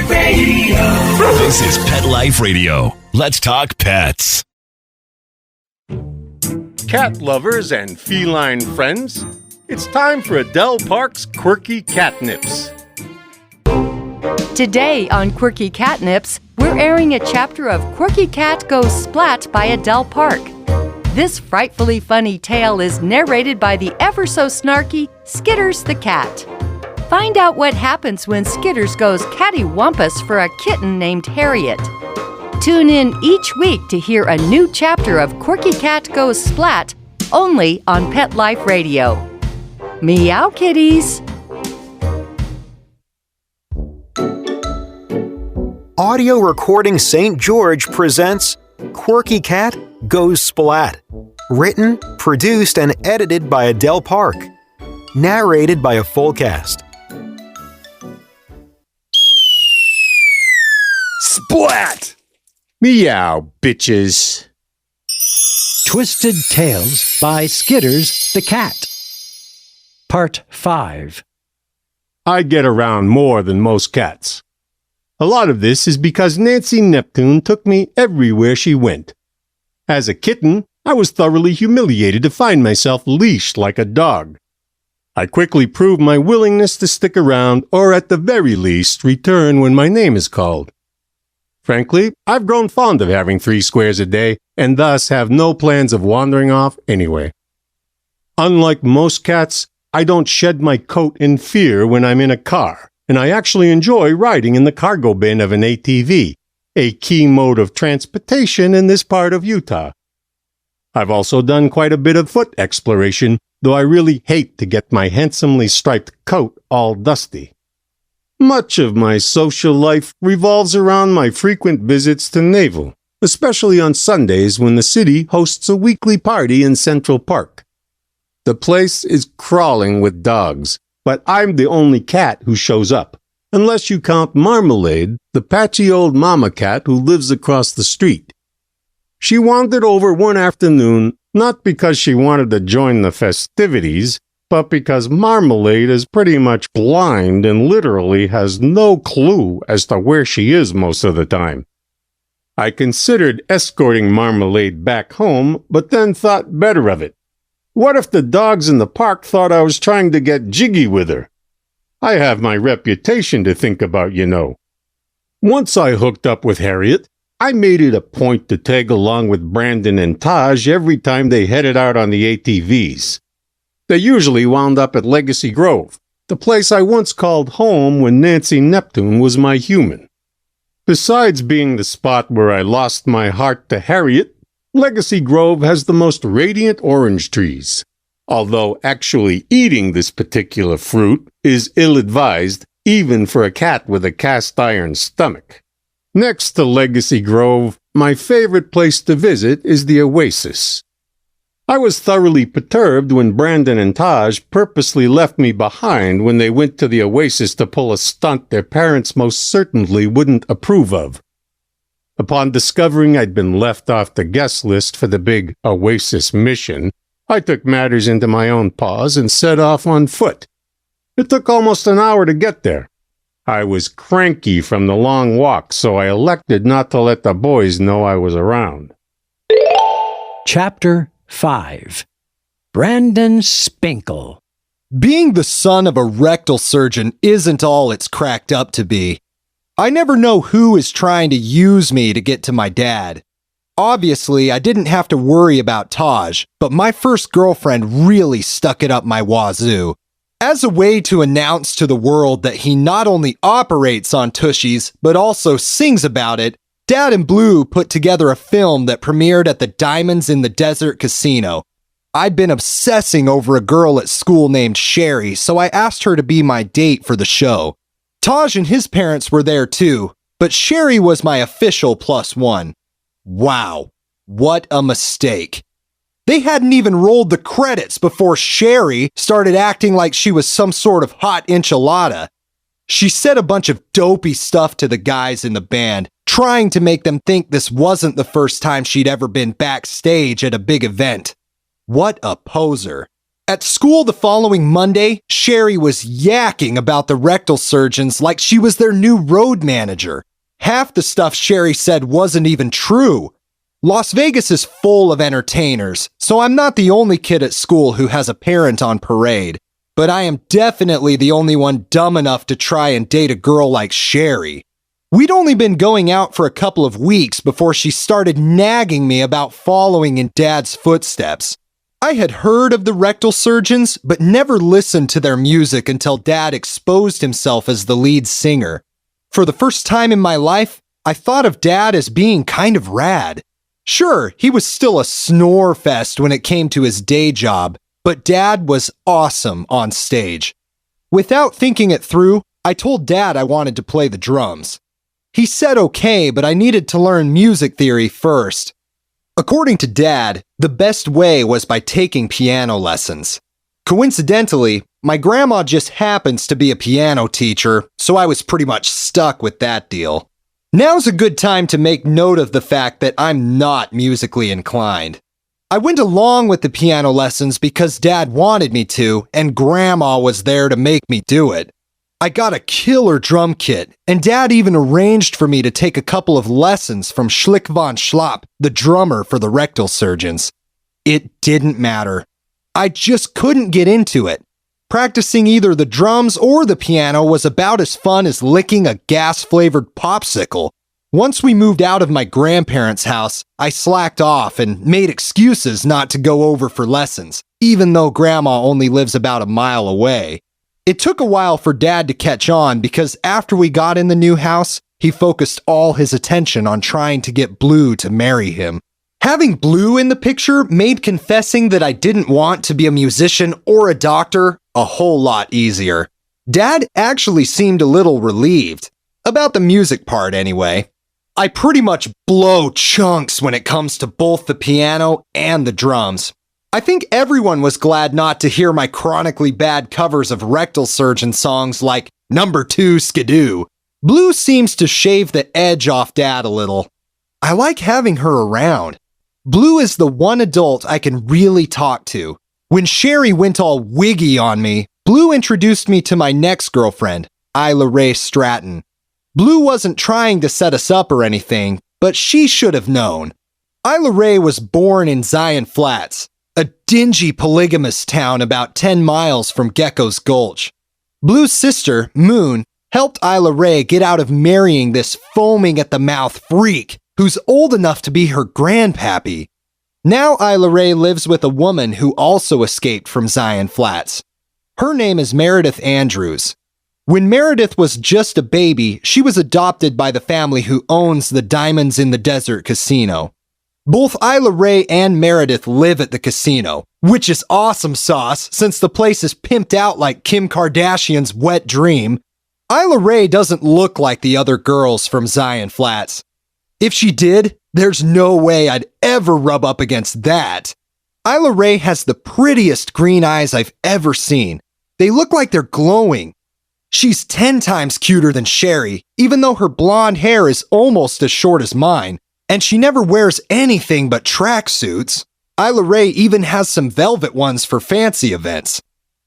Radio. This is Pet Life Radio. Let's talk pets. Cat lovers and feline friends, it's time for Adele Park's Quirky Catnips. Today on Quirky Catnips, we're airing a chapter of Quirky Cat Goes Splat by Adele Park. This frightfully funny tale is narrated by the ever-so-snarky Skitters the cat. Find out what happens when Skitters goes cattywampus for a kitten named Harriet. Tune in each week to hear a new chapter of Quirky Cat Goes Splat, only on Pet Life Radio. Meow Kitties! Audio Recording St. George presents Quirky Cat Goes Splat. Written, produced, and edited by Adele Park. Narrated by a full cast. Splat! Meow, bitches. Twisted Tales by Skitters the Cat. Part 5. I get around more than most cats. A lot of this is because Nancy Neptune took me everywhere she went. As a kitten, I was thoroughly humiliated to find myself leashed like a dog. I quickly proved my willingness to stick around, or at the very least, return when my name is called. Frankly, I've grown fond of having 3 squares a day, and thus have no plans of wandering off anyway. Unlike most cats, I don't shed my coat in fear when I'm in a car, and I actually enjoy riding in the cargo bin of an ATV, a key mode of transportation in this part of Utah. I've also done quite a bit of foot exploration, though I really hate to get my handsomely striped coat all dusty. Much of my social life revolves around my frequent visits to Naval, especially on Sundays when the city hosts a weekly party in Central Park. The place is crawling with dogs, but I'm the only cat who shows up, unless you count Marmalade, the patchy old mama cat who lives across the street. She wandered over one afternoon, not because she wanted to join the festivities, but because Marmalade is pretty much blind and literally has no clue as to where she is most of the time. I considered escorting Marmalade back home, but then thought better of it. What if the dogs in the park thought I was trying to get jiggy with her? I have my reputation to think about, you know. Once I hooked up with Harriet, I made it a point to tag along with Brandon and Taj every time they headed out on the ATVs. They usually wound up at Legacy Grove, the place I once called home when Nancy Neptune was my human. Besides being the spot where I lost my heart to Harriet, Legacy Grove has the most radiant orange trees, although actually eating this particular fruit is ill-advised even for a cat with a cast-iron stomach. Next to Legacy Grove, my favorite place to visit is the Oasis. I was thoroughly perturbed when Brandon and Taj purposely left me behind when they went to the Oasis to pull a stunt their parents most certainly wouldn't approve of. Upon discovering I'd been left off the guest list for the big Oasis mission, I took matters into my own paws and set off on foot. It took almost an hour to get there. I was cranky from the long walk, so I elected not to let the boys know I was around. Chapter 5. Brandon Spinkle. Being the son of a rectal surgeon isn't all it's cracked up to be. I never know who is trying to use me to get to my dad. Obviously, I didn't have to worry about Taj, but my first girlfriend really stuck it up my wazoo. As a way to announce to the world that he not only operates on tushies, but also sings about it, Dad and Blue put together a film that premiered at the Diamonds in the Desert Casino. I'd been obsessing over a girl at school named Sherry, so I asked her to be my date for the show. Taj and his parents were there too, but Sherry was my official +1. Wow, what a mistake. They hadn't even rolled the credits before Sherry started acting like she was some sort of hot enchilada. She said a bunch of dopey stuff to the guys in the band, trying to make them think this wasn't the first time she'd ever been backstage at a big event. What a poser. At school the following Monday, Sherry was yakking about the rectal surgeons like she was their new road manager. Half the stuff Sherry said wasn't even true. Las Vegas is full of entertainers, so I'm not the only kid at school who has a parent on parade. But I am definitely the only one dumb enough to try and date a girl like Sherry. We'd only been going out for a couple of weeks before she started nagging me about following in Dad's footsteps. I had heard of the rectal surgeons, but never listened to their music until Dad exposed himself as the lead singer. For the first time in my life, I thought of Dad as being kind of rad. Sure, he was still a snore fest when it came to his day job, but Dad was awesome on stage. Without thinking it through, I told Dad I wanted to play the drums. He said okay, but I needed to learn music theory first. According to Dad, the best way was by taking piano lessons. Coincidentally, my grandma just happens to be a piano teacher, so I was pretty much stuck with that deal. Now's a good time to make note of the fact that I'm not musically inclined. I went along with the piano lessons because Dad wanted me to, and Grandma was there to make me do it. I got a killer drum kit, and Dad even arranged for me to take a couple of lessons from Schlick von Schlapp, the drummer for the rectal surgeons. It didn't matter. I just couldn't get into it. Practicing either the drums or the piano was about as fun as licking a gas-flavored popsicle. Once we moved out of my grandparents' house, I slacked off and made excuses not to go over for lessons, even though Grandma only lives about a mile away. It took a while for Dad to catch on because after we got in the new house, he focused all his attention on trying to get Blue to marry him. Having Blue in the picture made confessing that I didn't want to be a musician or a doctor a whole lot easier. Dad actually seemed a little relieved. About the music part, anyway. I pretty much blow chunks when it comes to both the piano and the drums. I think everyone was glad not to hear my chronically bad covers of rectal surgeon songs like Number 2 Skidoo. Blue seems to shave the edge off Dad a little. I like having her around. Blue is the one adult I can really talk to. When Sherry went all wiggy on me, Blue introduced me to my next girlfriend, Isla Ray Stratton. Blue wasn't trying to set us up or anything, but she should have known. Isla Ray was born in Zion Flats, a dingy polygamist town about 10 miles from Gecko's Gulch. Blue's sister, Moon, helped Isla Ray get out of marrying this foaming-at-the-mouth freak who's old enough to be her grandpappy. Now Isla Ray lives with a woman who also escaped from Zion Flats. Her name is Meredith Andrews. When Meredith was just a baby, she was adopted by the family who owns the Diamonds in the Desert casino. Both Isla Ray and Meredith live at the casino, which is awesome sauce since the place is pimped out like Kim Kardashian's wet dream. Isla Ray doesn't look like the other girls from Zion Flats. If she did, there's no way I'd ever rub up against that. Isla Ray has the prettiest green eyes I've ever seen. They look like they're glowing. She's 10 times cuter than Sherry, even though her blonde hair is almost as short as mine. And she never wears anything but tracksuits. Isla Ray even has some velvet ones for fancy events.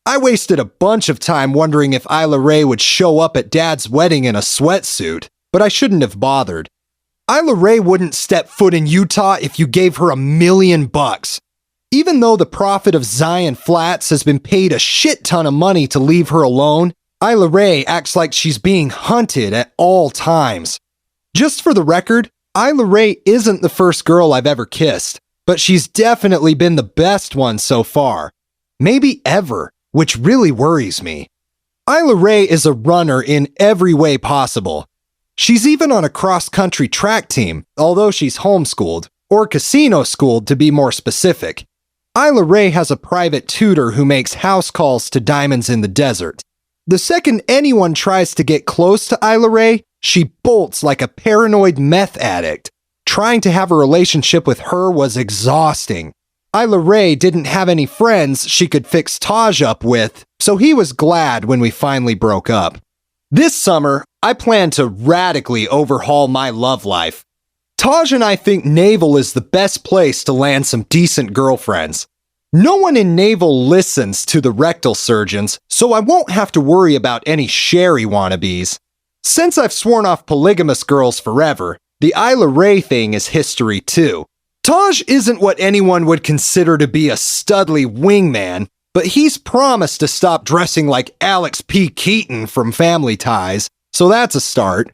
I wasted a bunch of time wondering if Isla Ray would show up at Dad's wedding in a sweatsuit, but I shouldn't have bothered. Isla Ray wouldn't step foot in Utah if you gave her $1 million. Even though the prophet of Zion Flats has been paid a shit ton of money to leave her alone, Isla Ray acts like she's being hunted at all times. Just for the record, Isla Ray isn't the first girl I've ever kissed, but she's definitely been the best one so far. Maybe ever, which really worries me. Isla Ray is a runner in every way possible. She's even on a cross-country track team, although she's homeschooled, or casino-schooled to be more specific. Isla Ray has a private tutor who makes house calls to Diamonds in the Desert. The second anyone tries to get close to Isla Ray, she bolts like a paranoid meth addict. Trying to have a relationship with her was exhausting. Isla Ray didn't have any friends she could fix Taj up with, so he was glad when we finally broke up. This summer, I plan to radically overhaul my love life. Taj and I think Naval is the best place to land some decent girlfriends. No one in Naval listens to the rectal surgeons, so I won't have to worry about any Sherry wannabes. Since I've sworn off polygamous girls forever, the Isla Ray thing is history too. Taj isn't what anyone would consider to be a studly wingman, but he's promised to stop dressing like Alex P. Keaton from Family Ties, so that's a start.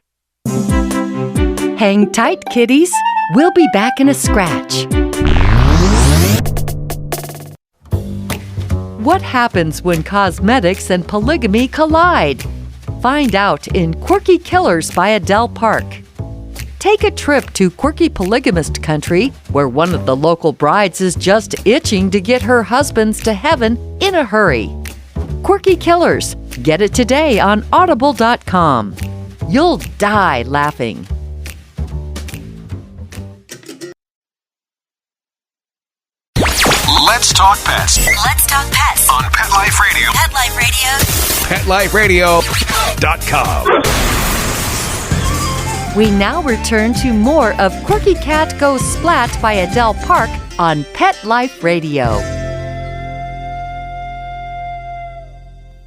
Hang tight, kitties. We'll be back in a scratch. What happens when cosmetics and polygamy collide? Find out in Quirky Killers by Adele Park. Take a trip to quirky polygamist country, where one of the local brides is just itching to get her husbands to heaven in a hurry. Quirky Killers. Get it today on audible.com. You'll die laughing. Let's talk pets Let's talk pets on Pet Life Radio. Pet Life Radio. PetLifeRadio.com. We now return to more of Quirky Cat Goes Splat by Adele Park on Pet Life Radio.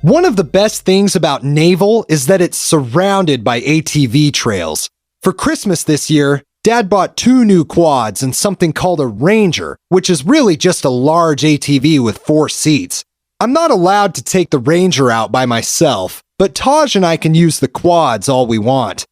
One of the best things about Naval is that it's surrounded by ATV trails. For Christmas this year, Dad bought 2 new quads and something called a Ranger, which is really just a large ATV with 4 seats. I'm not allowed to take the Ranger out by myself, but Taj and I can use the quads all we want.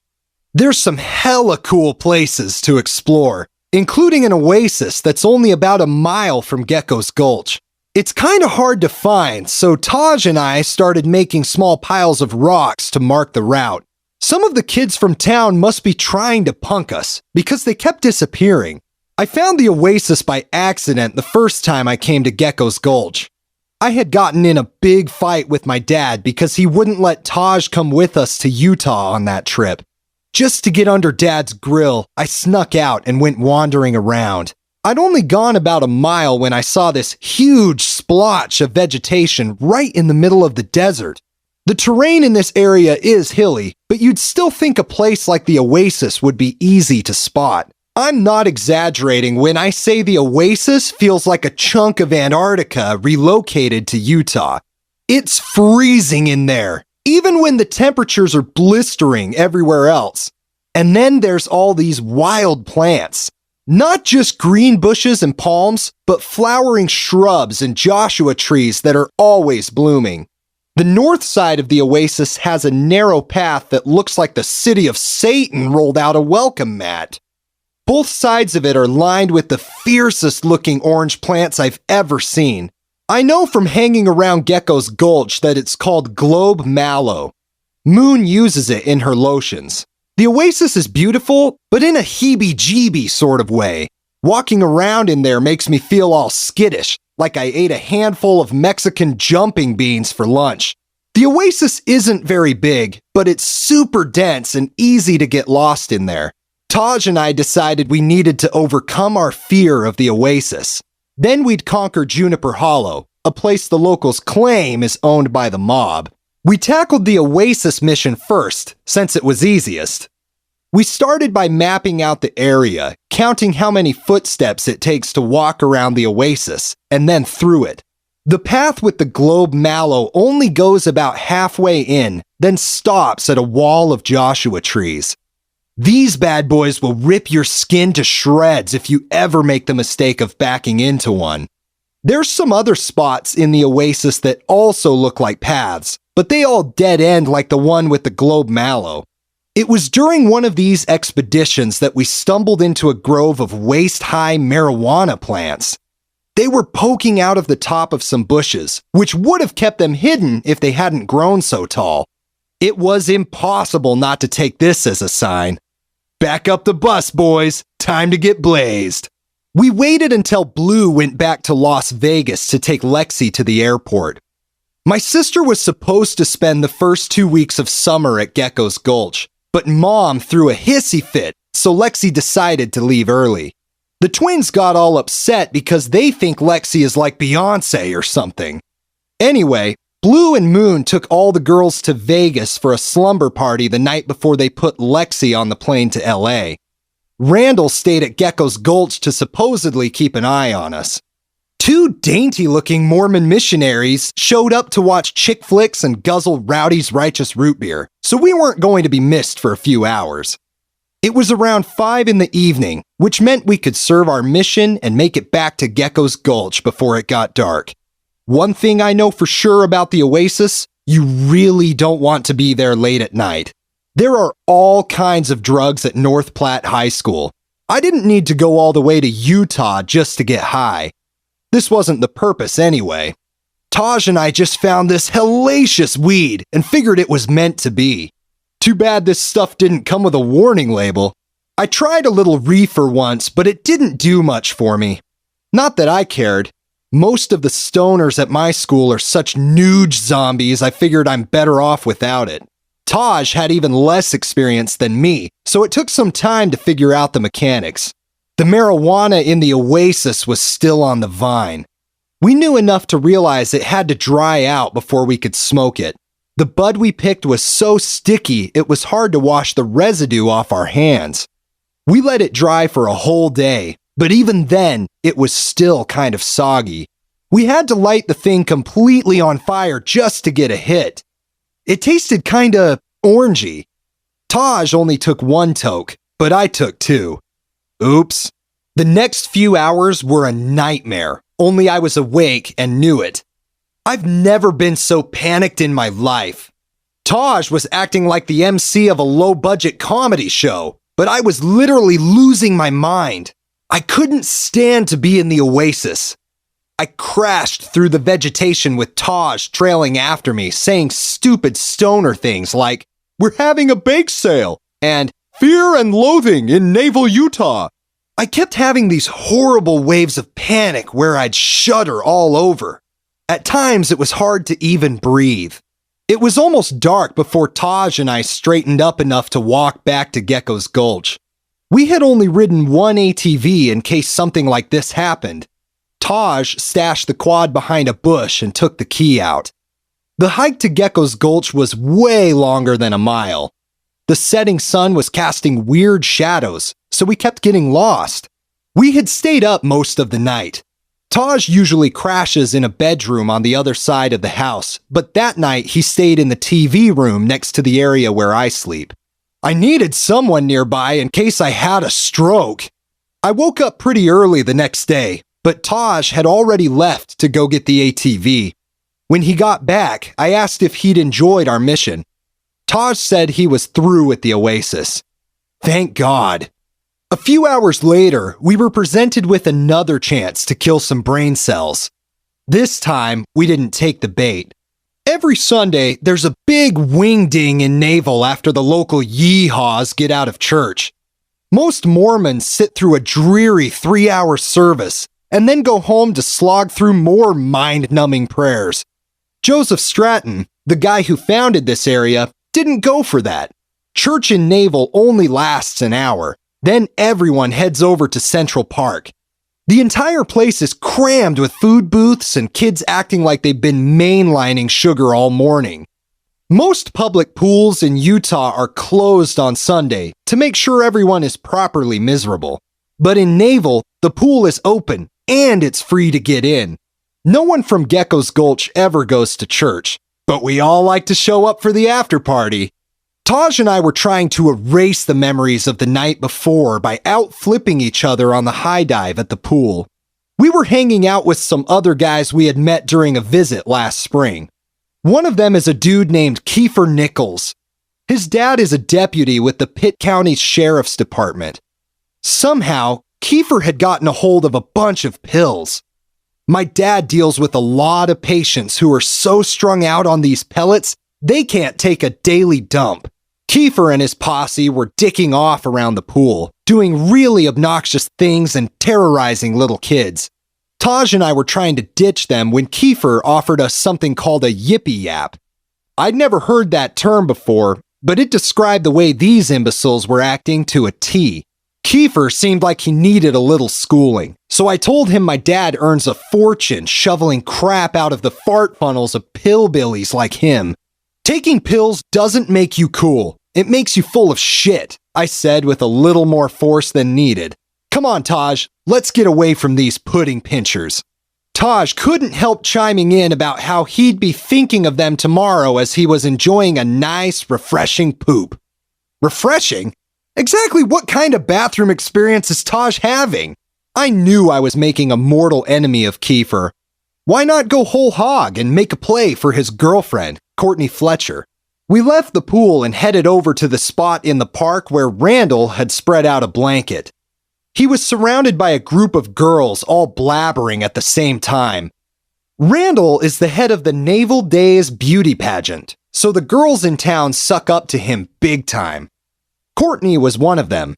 There's some hella cool places to explore, including an oasis that's only about a mile from Gecko's Gulch. It's kind of hard to find, so Taj and I started making small piles of rocks to mark the route. Some of the kids from town must be trying to punk us, because they kept disappearing. I found the oasis by accident the first time I came to Gecko's Gulch. I had gotten in a big fight with my dad because he wouldn't let Taj come with us to Utah on that trip. Just to get under Dad's grill, I snuck out and went wandering around. I'd only gone about a mile when I saw this huge splotch of vegetation right in the middle of the desert. The terrain in this area is hilly, but you'd still think a place like the oasis would be easy to spot. I'm not exaggerating when I say the oasis feels like a chunk of Antarctica relocated to Utah. It's freezing in there, even when the temperatures are blistering everywhere else. And then there's all these wild plants. Not just green bushes and palms, but flowering shrubs and Joshua trees that are always blooming. The north side of the oasis has a narrow path that looks like the city of Satan rolled out a welcome mat. Both sides of it are lined with the fiercest looking orange plants I've ever seen. I know from hanging around Gecko's Gulch that it's called globe mallow. Moon uses it in her lotions. The oasis is beautiful, but in a heebie-jeebie sort of way. Walking around in there makes me feel all skittish, like I ate a handful of Mexican jumping beans for lunch. The oasis isn't very big, but it's super dense and easy to get lost in there. Taj and I decided we needed to overcome our fear of the oasis. Then we'd conquer Juniper Hollow, a place the locals claim is owned by the mob. We tackled the oasis mission first, since it was easiest. We started by mapping out the area, counting how many footsteps it takes to walk around the oasis, and then through it. The path with the globe mallow only goes about halfway in, then stops at a wall of Joshua trees. These bad boys will rip your skin to shreds if you ever make the mistake of backing into one. There's some other spots in the oasis that also look like paths, but they all dead end like the one with the globe mallow. It was during one of these expeditions that we stumbled into a grove of waist-high marijuana plants. They were poking out of the top of some bushes, which would have kept them hidden if they hadn't grown so tall. It was impossible not to take this as a sign. Back up the bus, boys. Time to get blazed. We waited until Blue went back to Las Vegas to take Lexi to the airport. My sister was supposed to spend the first 2 weeks of summer at Gecko's Gulch, but Mom threw a hissy fit, so Lexi decided to leave early. The twins got all upset because they think Lexi is like Beyonce or something. Anyway, Blue and Moon took all the girls to Vegas for a slumber party the night before they put Lexi on the plane to LA. Randall stayed at Gecko's Gulch to supposedly keep an eye on us. Two dainty-looking Mormon missionaries showed up to watch chick flicks and guzzle Rowdy's Righteous Root Beer, so we weren't going to be missed for a few hours. It was around 5 in the evening, which meant we could serve our mission and make it back to Gecko's Gulch before it got dark. One thing I know for sure about the Oasis, you really don't want to be there late at night. There are all kinds of drugs at North Platte High School. I didn't need to go all the way to Utah just to get high. This wasn't the purpose anyway. Taj and I just found this hellacious weed and figured it was meant to be. Too bad this stuff didn't come with a warning label. I tried a little reefer once, but it didn't do much for me. Not that I cared. Most of the stoners at my school are such nuge zombies I figured I'm better off without it. Taj had even less experience than me, so it took some time to figure out the mechanics. The marijuana in the Oasis was still on the vine. We knew enough to realize it had to dry out before we could smoke it. The bud we picked was so sticky it was hard to wash the residue off our hands. We let it dry for a whole day, but even then, it was still kind of soggy. We had to light the thing completely on fire just to get a hit. It tasted kinda orangey. Taj only took 1 toke, but I took 2. Oops. The next few hours were a nightmare, only I was awake and knew it. I've never been so panicked in my life. Taj was acting like the MC of a low-budget comedy show, but I was literally losing my mind. I couldn't stand to be in the Oasis. I crashed through the vegetation with Taj trailing after me, saying stupid stoner things like, "We're having a bake sale," and "Fear and Loathing in Naval, Utah." I kept having these horrible waves of panic where I'd shudder all over. At times, it was hard to even breathe. It was almost dark before Taj and I straightened up enough to walk back to Gecko's Gulch. We had only ridden 1 ATV in case something like this happened. Taj stashed the quad behind a bush and took the key out. The hike to Gecko's Gulch was way longer than a mile. The setting sun was casting weird shadows, so we kept getting lost. We had stayed up most of the night. Taj usually crashes in a bedroom on the other side of the house, but that night he stayed in the TV room next to the area where I sleep. I needed someone nearby in case I had a stroke. I woke up pretty early the next day, but Taj had already left to go get the ATV. When he got back, I asked if he'd enjoyed our mission. Taj said he was through with the Oasis. Thank God. A few hours later, we were presented with another chance to kill some brain cells. This time, we didn't take the bait. Every Sunday, there's a big wing-ding in Naval after the local yeehaws get out of church. Most Mormons sit through a dreary 3-hour service and then go home to slog through more mind-numbing prayers. Joseph Stratton, the guy who founded this area, didn't go for that. Church in Naval only lasts an hour. Then everyone heads over to Central Park. The entire place is crammed with food booths and kids acting like they've been mainlining sugar all morning. Most public pools in Utah are closed on Sunday to make sure everyone is properly miserable. But in Naval, the pool is open and it's free to get in. No one from Gecko's Gulch ever goes to church, but we all like to show up for the after party. Taj and I were trying to erase the memories of the night before by out-flipping each other on the high dive at the pool. We were hanging out with some other guys we had met during a visit last spring. One of them is a dude named Kiefer Nichols. His dad is a deputy with the Pitt County Sheriff's Department. Somehow, Kiefer had gotten a hold of a bunch of pills. My dad deals with a lot of patients who are so strung out on these pellets, they can't take a daily dump. Kiefer and his posse were dicking off around the pool, doing really obnoxious things and terrorizing little kids. Taj and I were trying to ditch them when Kiefer offered us something called a yippee yap. I'd never heard that term before, but it described the way these imbeciles were acting to a T. Kiefer seemed like he needed a little schooling, so I told him my dad earns a fortune shoveling crap out of the fart funnels of pillbillies like him. Taking pills doesn't make you cool. It makes you full of shit, I said with a little more force than needed. Come on, Taj, let's get away from these pudding pinchers. Taj couldn't help chiming in about how he'd be thinking of them tomorrow as he was enjoying a nice, refreshing poop. Refreshing? Exactly what kind of bathroom experience is Taj having? I knew I was making a mortal enemy of Kiefer. Why not go whole hog and make a play for his girlfriend, Courtney Fletcher? We left the pool and headed over to the spot in the park where Randall had spread out a blanket. He was surrounded by a group of girls all blabbering at the same time. Randall is the head of the Naval Days beauty pageant, so the girls in town suck up to him big time. Courtney was one of them.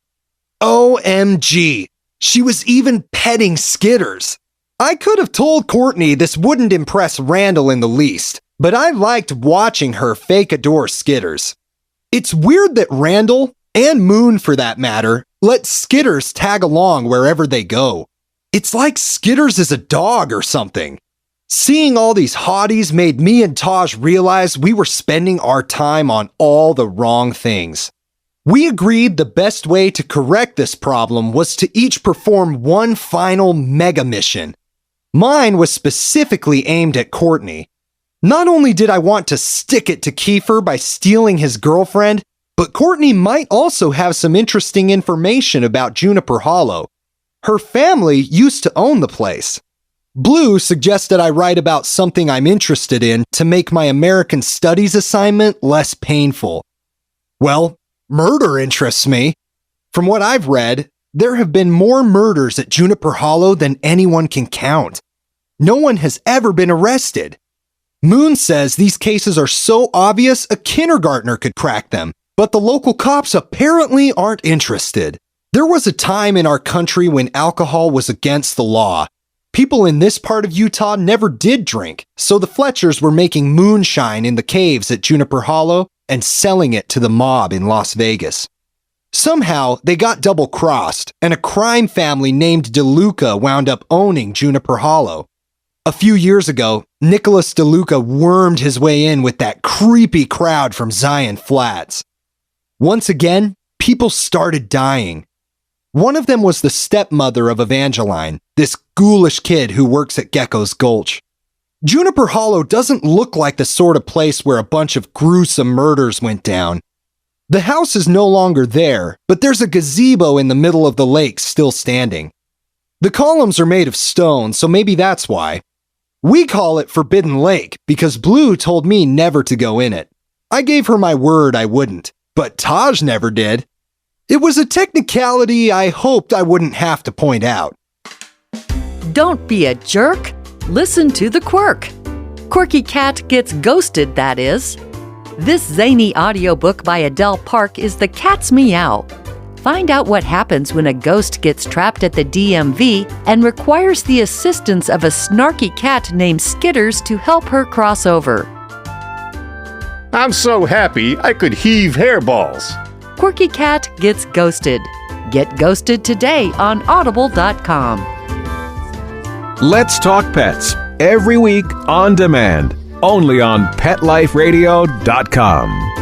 OMG, she was even petting Skitters. I could have told Courtney this wouldn't impress Randall in the least, but I liked watching her fake adore Skitters. It's weird that Randall, and Moon for that matter, let Skitters tag along wherever they go. It's like Skitters is a dog or something. Seeing all these hotties made me and Taj realize we were spending our time on all the wrong things. We agreed the best way to correct this problem was to each perform one final mega mission. Mine was specifically aimed at Courtney. Not only did I want to stick it to Kiefer by stealing his girlfriend, but Courtney might also have some interesting information about Juniper Hollow. Her family used to own the place. Blue suggested I write about something I'm interested in to make my American Studies assignment less painful. Well, murder interests me. From what I've read, there have been more murders at Juniper Hollow than anyone can count. No one has ever been arrested. Moon says these cases are so obvious a kindergartner could crack them, but the local cops apparently aren't interested. There was a time in our country when alcohol was against the law. People in this part of Utah never did drink, so the Fletchers were making moonshine in the caves at Juniper Hollow and selling it to the mob in Las Vegas. Somehow, they got double-crossed, and a crime family named DeLuca wound up owning Juniper Hollow. A few years ago, Nicholas DeLuca wormed his way in with that creepy crowd from Zion Flats. Once again, people started dying. One of them was the stepmother of Evangeline, this ghoulish kid who works at Gecko's Gulch. Juniper Hollow doesn't look like the sort of place where a bunch of gruesome murders went down. The house is no longer there, but there's a gazebo in the middle of the lake still standing. The columns are made of stone, so maybe that's why. We call it Forbidden Lake because Blue told me never to go in it. I gave her my word I wouldn't, but Taj never did. It was a technicality I hoped I wouldn't have to point out. Don't be a jerk. Listen to the quirk. Quirky Cat Gets Ghosted, that is. This zany audiobook by Adele Park is The Cat's Meow. Find out what happens when a ghost gets trapped at the DMV and requires the assistance of a snarky cat named Skitters to help her cross over. I'm so happy I could heave hairballs. Quirky Cat Gets Ghosted. Get ghosted today on audible.com. Let's Talk Pets, every week on demand, only on PetLifeRadio.com.